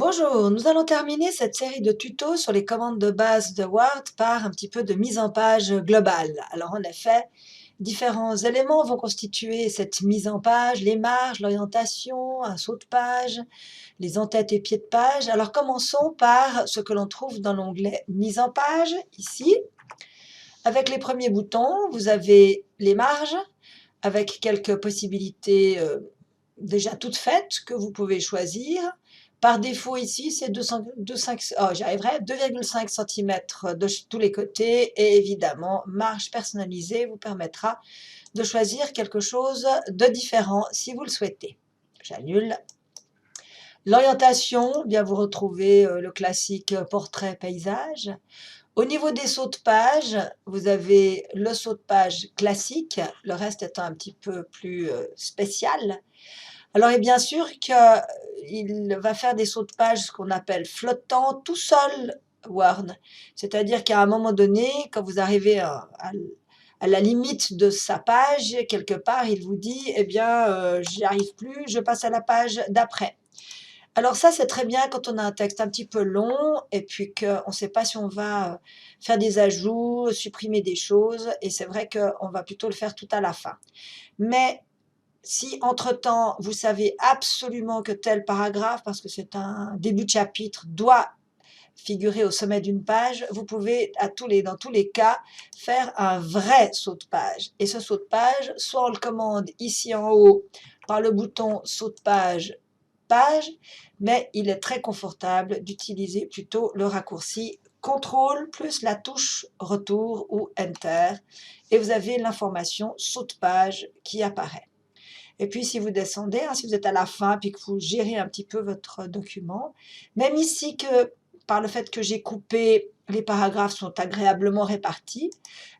Bonjour, nous allons terminer cette série de tutos sur les commandes de base de Word par un petit peu de mise en page globale. Alors en effet, différents éléments vont constituer cette mise en page, les marges, l'orientation, un saut de page, les en-têtes et pieds de page. Alors commençons par ce que l'on trouve dans l'onglet mise en page, ici. Avec les premiers boutons, vous avez les marges, avec quelques possibilités déjà toutes faites que vous pouvez choisir. Par défaut ici, c'est 2,5 cm de tous les côtés et évidemment, marge personnalisée vous permettra de choisir quelque chose de différent si vous le souhaitez. J'annule. L'orientation, bien vous retrouvez le classique portrait paysage. Au niveau des sauts de page, vous avez le saut de page classique, le reste étant un petit peu plus spécial. Alors, et bien sûr qu'il va faire des sauts de page, ce qu'on appelle flottants, tout seul, Word. C'est-à-dire qu'à un moment donné, quand vous arrivez à la limite de sa page, quelque part, il vous dit, eh bien, j'y arrive plus, je passe à la page d'après. Alors ça, c'est très bien quand on a un texte un petit peu long et puis qu'on ne sait pas si on va faire des ajouts, supprimer des choses, et c'est vrai qu'on va plutôt le faire tout à la fin. Mais si entre-temps, vous savez absolument que tel paragraphe, parce que c'est un début de chapitre, doit figurer au sommet d'une page, vous pouvez dans tous les cas faire un vrai saut de page. Et ce saut de page, soit on le commande ici en haut par le bouton saut de page, mais il est très confortable d'utiliser plutôt le raccourci CTRL plus la touche retour ou Enter et vous avez l'information saut de page qui apparaît. Et puis si vous descendez, si vous êtes à la fin puis que vous gérez un petit peu votre document, même ici que par le fait que j'ai coupé, les paragraphes sont agréablement répartis,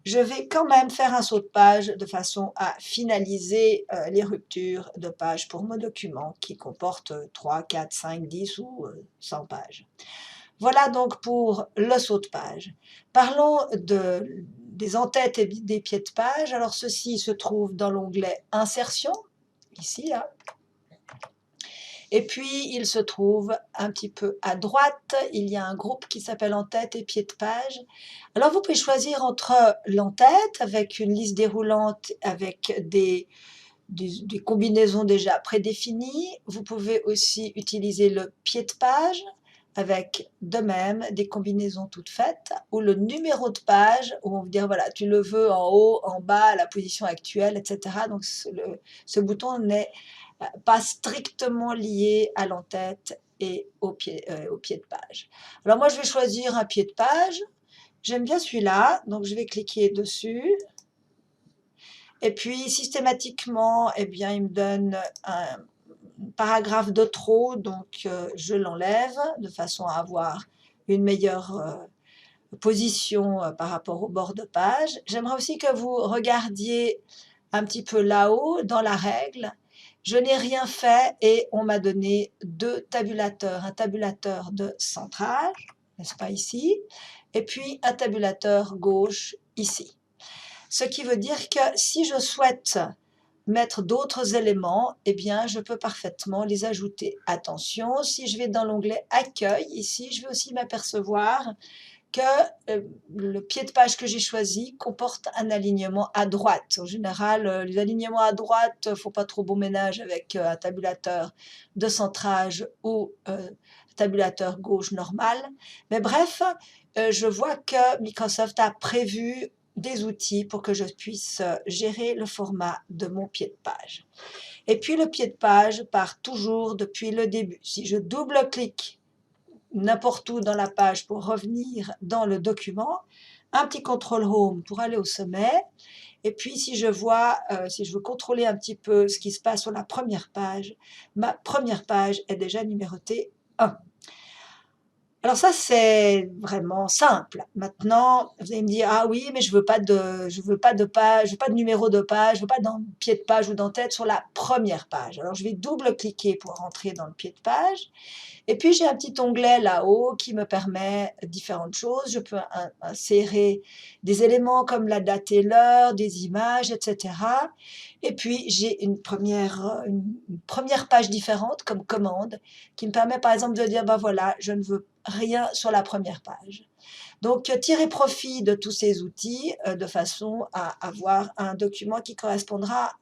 je vais quand même faire un saut de page de façon à finaliser les ruptures de pages pour mon document qui comporte 3, 4, 5, 10 ou 100 pages. Voilà donc pour le saut de page. Parlons des en-têtes et des pieds de page. Alors ceci se trouve dans l'onglet Insertion, ici, là. Et puis, il se trouve un petit peu à droite, il y a un groupe qui s'appelle en-tête et pied de page. Alors, vous pouvez choisir entre l'en-tête avec une liste déroulante avec des combinaisons déjà prédéfinies. Vous pouvez aussi utiliser le pied de page avec de même des combinaisons toutes faites, ou le numéro de page, où on veut dire, voilà, tu le veux en haut, en bas, à la position actuelle, etc. Donc, ce bouton n'est pas strictement lié à l'en-tête et au pied de page. Alors moi, je vais choisir un pied de page. J'aime bien celui-là, donc je vais cliquer dessus. Et puis, systématiquement, eh bien, il me donne un paragraphe de trop, donc je l'enlève de façon à avoir une meilleure position par rapport au bord de page. J'aimerais aussi que vous regardiez un petit peu là-haut, dans la règle. Je n'ai rien fait et on m'a donné deux tabulateurs. Un tabulateur de centrage, n'est-ce pas ici, et puis un tabulateur gauche ici. Ce qui veut dire que si je souhaite mettre d'autres éléments, eh bien, je peux parfaitement les ajouter. Attention, si je vais dans l'onglet Accueil, ici, je vais aussi m'apercevoir que le pied de page que j'ai choisi comporte un alignement à droite. En général, les alignements à droite, il ne faut pas trop bon ménage avec un tabulateur de centrage ou tabulateur gauche normal. Mais bref, je vois que Microsoft a prévu des outils pour que je puisse gérer le format de mon pied de page. Et puis le pied de page part toujours depuis le début. Si je double-clique n'importe où dans la page pour revenir dans le document, un petit contrôle home pour aller au sommet, et puis si je veux contrôler un petit peu ce qui se passe sur la première page, ma première page est déjà numérotée 1. Alors ça, c'est vraiment simple. Maintenant, vous allez me dire: «Ah oui, mais je veux pas de page, je veux pas de numéro de page, je veux pas d'en pied de page ou d'en-tête sur la première page». Alors je vais double-cliquer pour rentrer dans le pied de page et puis j'ai un petit onglet là-haut qui me permet différentes choses. Je peux insérer des éléments comme la date et l'heure, des images et cetera et puis j'ai une première page différente comme commande qui me permet par exemple de dire: «Bah voilà, je ne veux rien sur la première page». Donc tirez profit de tous ces outils, de façon à avoir un document qui correspondra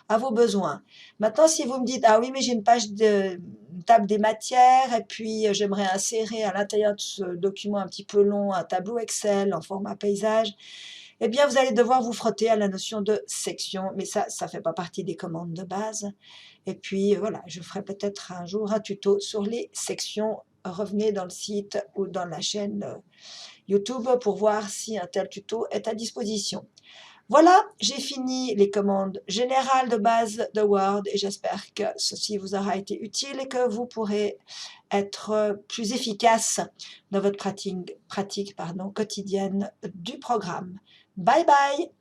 à vos besoins. Maintenant si vous me dites: «Ah oui, mais j'ai une table des matières et puis, j'aimerais insérer à l'intérieur de ce document un petit peu long, un tableau Excel en format paysage», eh bien vous allez devoir vous frotter à la notion de section, mais ça fait pas partie des commandes de base et puis, voilà, je ferai peut-être un jour un tuto sur les sections. Revenez dans le site ou dans la chaîne, YouTube pour voir si un tel tuto est à disposition. Voilà, j'ai fini les commandes générales de base de Word et j'espère que ceci vous aura été utile et que vous pourrez être plus efficace dans votre pratique quotidienne du programme. Bye bye!